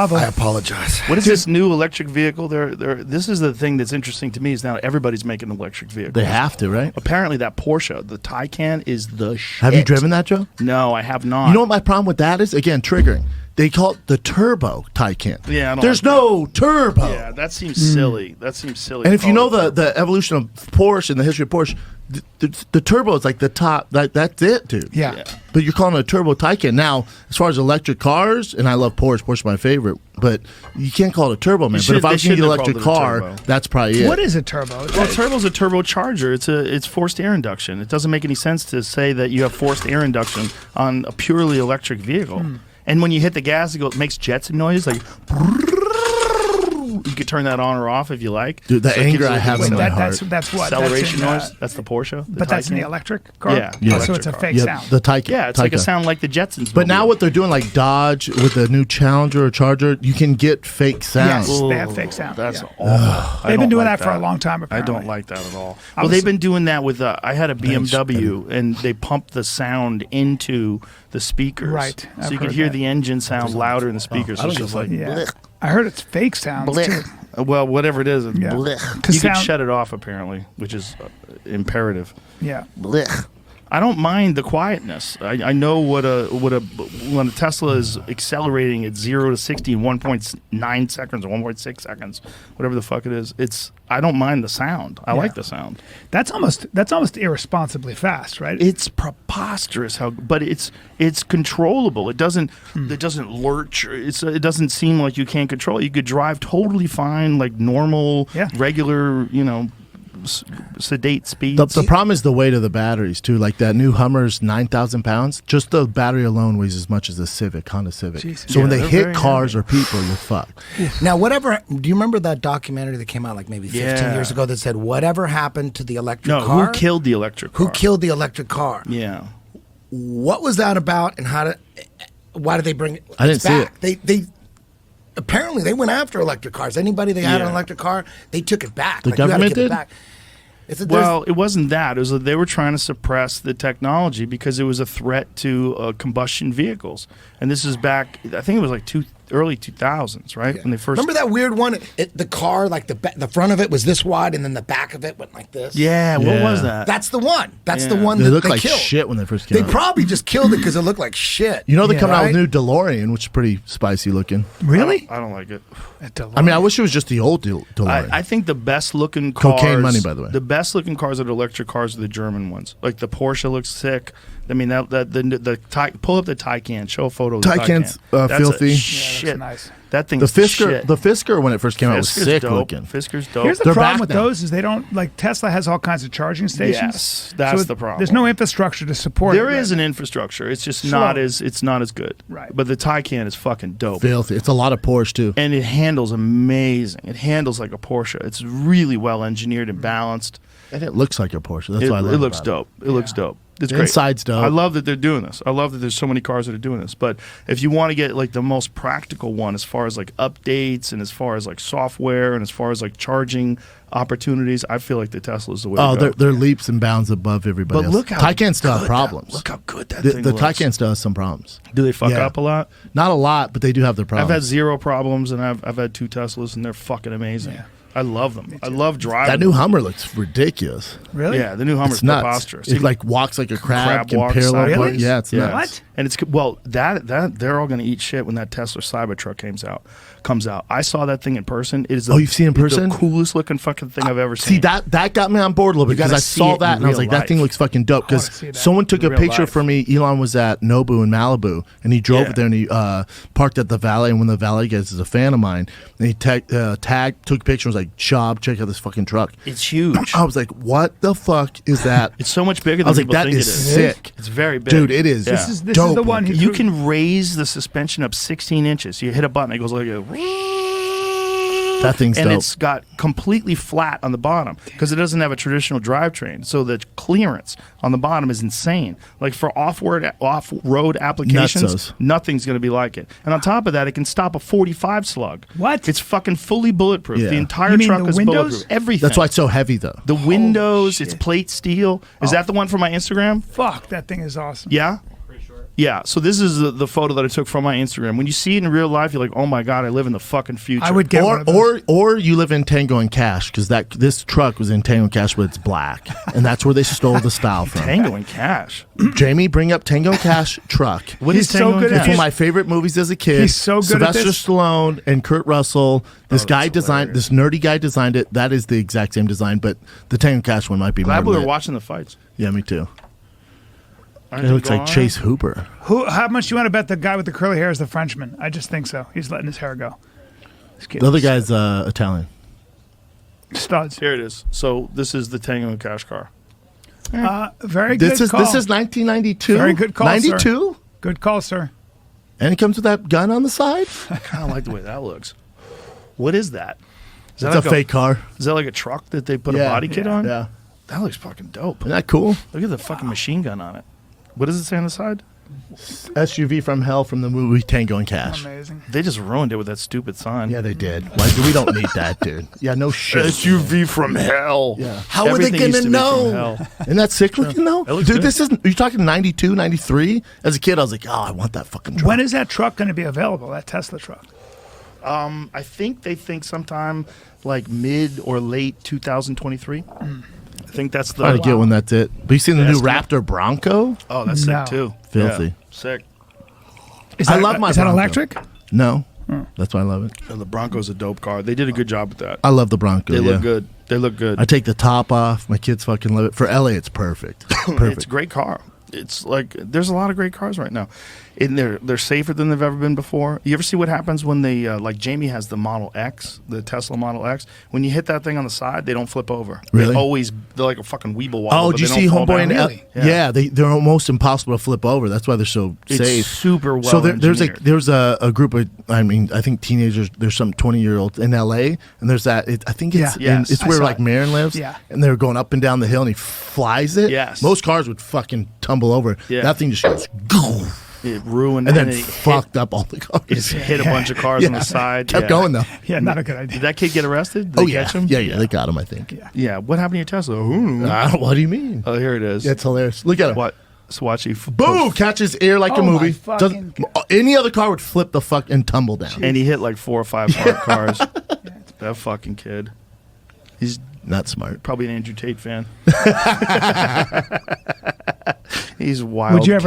I apologize. What is this new electric vehicle? This is the thing that's interesting to me is now everybody's making electric vehicles. They have to, right? Apparently that Porsche, the Taycan, is the shit. Have you driven that, Joe? No, I have not. You know what my problem with that is? Again, triggering. They call it the turbo Taycan. Yeah, I don't there's like no turbo. Yeah, that seems silly. That seems silly. And if you know the evolution of Porsche and the history of Porsche, the turbo is like the top. That's it, dude. Yeah. But you're calling it a turbo Taycan. Now, as far as electric cars, and I love Porsche. Porsche's my favorite. But you can't call it a turbo, man. But if I was going to get an electric car, that's probably it. What is a turbo? Well, a turbo's a turbocharger. It's forced air induction. It doesn't make any sense to say that you have forced air induction on a purely electric vehicle. And when you hit the gas, it makes jets noise like. You could turn that on or off if you like. Dude, the anger I have in my heart. That's what? Acceleration noise. That's the Porsche. But that's in the electric car? Yeah. So it's a fake sound. The Taycan. Yeah, it's like a sound like the Jetsons. But now what they're doing, like Dodge with the new Challenger or Charger, you can get fake sounds. Yes, they have fake sound. That's awful. They've been doing that for a long time, I apparently. don't like that at all. Well, they've been doing that with, I had a BMW, and they pumped the sound into the speakers. Right. So you could hear the engine sound louder in the speakers. It's just like, I heard it's fake sounds, too. well, whatever it is, you can sound- shut it off, apparently, which is imperative. Yeah. I don't mind the quietness. I know when a Tesla is accelerating at 0 to 60 in 1.9 seconds or 1.6 seconds, whatever the fuck it is. I don't mind the sound. I like the sound. That's almost irresponsibly fast, right? It's preposterous but it's controllable. It doesn't lurch. It doesn't seem like you can't control it. You could drive totally fine, like normal, regular, sedate speeds. The problem is the weight of the batteries too. Like that new Hummer's 9,000 pounds. Just the battery alone weighs as much as a Honda Civic. Jesus. So when they hit cars or people, you're fucked. Now, do you remember that documentary that came out like maybe 15 years ago that said whatever happened to the electric car? Who killed the electric car? Who killed the electric car? Yeah. What was that about, and why did they bring it I didn't back? see it. They apparently they went after electric cars. Anybody that had an electric car, they took it back. The government did? It back. Well, it wasn't that. It was that they were trying to suppress the technology because it was a threat to combustion vehicles. And this is back, I think it was like early 2000s, right? Yeah. When they first. Remember that weird one? The car, like the front of it was this wide, and then the back of it went like this. Yeah, what was that? That's the one. That's the one They that looked they like killed. shit when they first came out. They probably just killed it because it looked like shit. You know they're coming out with right? new DeLorean, which is pretty spicy looking. Really? I don't like it. I mean, I wish it was just the old DeLorean. I think the best looking cars. Cocaine money, by the way. The best looking cars that are electric cars are the German ones. Like the Porsche looks sick. I mean, pull up the Taycan. Show a photo of the Taycan's Taycan. That's filthy. Shit. Nice. That thing's the Fisker, shit. the Fisker when it first came out was sick dope. looking. Fisker's dope. Here's the They're problem back with now. those is they don't, like Tesla has all kinds of charging stations. Yes, that's the problem. There's no infrastructure to support There it. is an infrastructure. It's just Slow. not as good. Right. But the Taycan is fucking dope. Filthy. It's a lot of Porsche too. And it handles amazing. It handles like a Porsche. It's really well engineered and balanced. And it looks like a Porsche. That's why I love it. It looks dope. It looks dope. It's great. Inside's dope. I love that they're doing this. I love that there's so many cars that are doing this. But if you want to get like the most practical one as far as like updates and as far as like software and as far as like charging opportunities, I feel like the Tesla is the way to go. They're leaps and bounds above everybody But else. look how Taycan still have good problems. Look how good that The thing looks. Taycan still has some problems. Do they fuck up a lot? Not a lot, but they do have their problems. I've had zero problems, and I've had 2 Teslas, and they're fucking amazing. Yeah. I love them. I love driving. That new Hummer looks ridiculous. Really? Yeah, the new Hummer's It's nuts. preposterous. It like walks like a crab, can walks parallel sideways. park. Yeah, it's nuts. What? And it's that they're all going to eat shit when that Tesla CyberTruck comes out. I saw that thing in person. It is you've seen it in person? The coolest looking fucking thing I've ever seen. See, that got me on board a little bit because I saw that and I was like, that thing looks fucking dope. Because someone took a picture for me. Elon was at Nobu in Malibu and he drove it there and he parked at the valet. And when the valet guy is a fan of mine, and he tagged, took a picture and was like, Schaub, check out this fucking truck. It's huge. I was like, what the fuck is that? It's so much bigger than I was like, people that think is it is. sick. It's very big. Dude, it is. Yeah. This is dope the one. You can raise the suspension up 16 inches. You hit a button, it goes like a... That thing's and dope. it's got completely flat on the bottom because it doesn't have a traditional drivetrain. So the clearance on the bottom is insane. Like for off-road applications, Nutsos. nothing's going to be like it. And on top of that, it can stop a 45 slug. What? It's fucking fully bulletproof. Yeah. The entire You mean truck the is windows? bulletproof. Everything. That's why it's so heavy, though. The windows, it's shit. plate steel. Is that the one from my Instagram? Fuck, that thing is awesome. Yeah? Yeah, so this is the photo that I took from my Instagram. When you see it in real life, you're like, "Oh my god, I live in the fucking future." I would get one of those. or you live in Tango and Cash because this truck was in Tango and Cash, but it's black, and that's where they stole the style from. Tango and Cash. Jamie, bring up Tango and Cash truck. What He's is Tango so good and at It's Cash? one of my favorite movies as a kid. He's so good at Sylvester this. Stallone and Kurt Russell. This guy that's designed. hilarious. This nerdy guy designed it. That is the exact same design, but the Tango and Cash one might be Glad more we were lit. watching the fights. Yeah, me too. Aren't It they looks like gone? Chase Hooper. How much do you want to bet the guy with the curly hair is the Frenchman? I just think so. He's letting his hair go. This kid The other is guy's Italian. studs. Here it is. So this is the Tango and Cash car. Very good This is call. 1992. Very good call, 92, Good call, sir. and he comes with that gun on the side. I kind of like the way that looks. What is that? Is It's that a fake car. Is that like a truck that they put a body kit on? Yeah, That looks fucking dope. isn't that cool? Look at the fucking machine gun on it. What does it say on the side? SUV from hell from the movie Tango and Cash. Amazing. They just ruined it with that stupid sign. Yeah, they did. Like, we don't need that, dude. Yeah, no shit. SUV from hell. Yeah. How are they Everything gonna used to be know? from hell. Isn't that sick looking though? It looks Dude, good. this isn't. You're talking 92, 93? As a kid, I was like, oh, I want that fucking truck. When is that truck going to be available? That Tesla truck. I think they think sometime like mid or late 2023. I think that's the. I get when that's it. But you seen the new Estimate. Raptor Bronco? Oh, that's No. sick too. Filthy. Yeah, sick. Is I that, love my Is that Bronco. electric? No. That's why I love it. The Bronco's a dope car. They did a good job with that. I love the Bronco. They yeah. look good. They look good. I take the top off. My kids fucking love it. For LA, it's perfect. It's Perfect. a great car. It's like there's a lot of great cars right now, and they're safer than they've ever been before. You ever see what happens when they like Jamie has the Model X, the Tesla Model X? When you hit that thing on the side, they don't flip over. Really? They're like a fucking weeble wobble. Oh, but did you they see don't fall Homeboy down. and Really? Yeah, they're almost impossible to flip over. That's why they're so It's safe. super well So there's engineered. a group of I think teenagers. There's some 20-year-olds in LA, and there's that. I think it's Yeah. in, Yes. it's I where saw like it. Marin lives. Yeah. and they're going up and down the hill, and he flies it. Yes. most cars would fucking tumble over. Yeah. That thing just goes, "Goo," It ruined and then it fucked up all the cars. It hit a bunch of cars on the side. Kept Yeah. going though. Yeah, not a good idea. Did that kid get arrested? Did Oh they yeah, catch him? yeah, they got him. I think. Yeah. What happened to your Tesla? Ooh. What do you mean? Oh, here it is. That's hilarious. Look at him. What? Swatchy. Boom! Catches air like a Oh, my movie. fucking Any other car would flip the fuck and tumble down. And he hit like 4 or 5 parked cars. That fucking kid. He's Not smart. probably an Andrew Tate fan. He's wild. Would you ever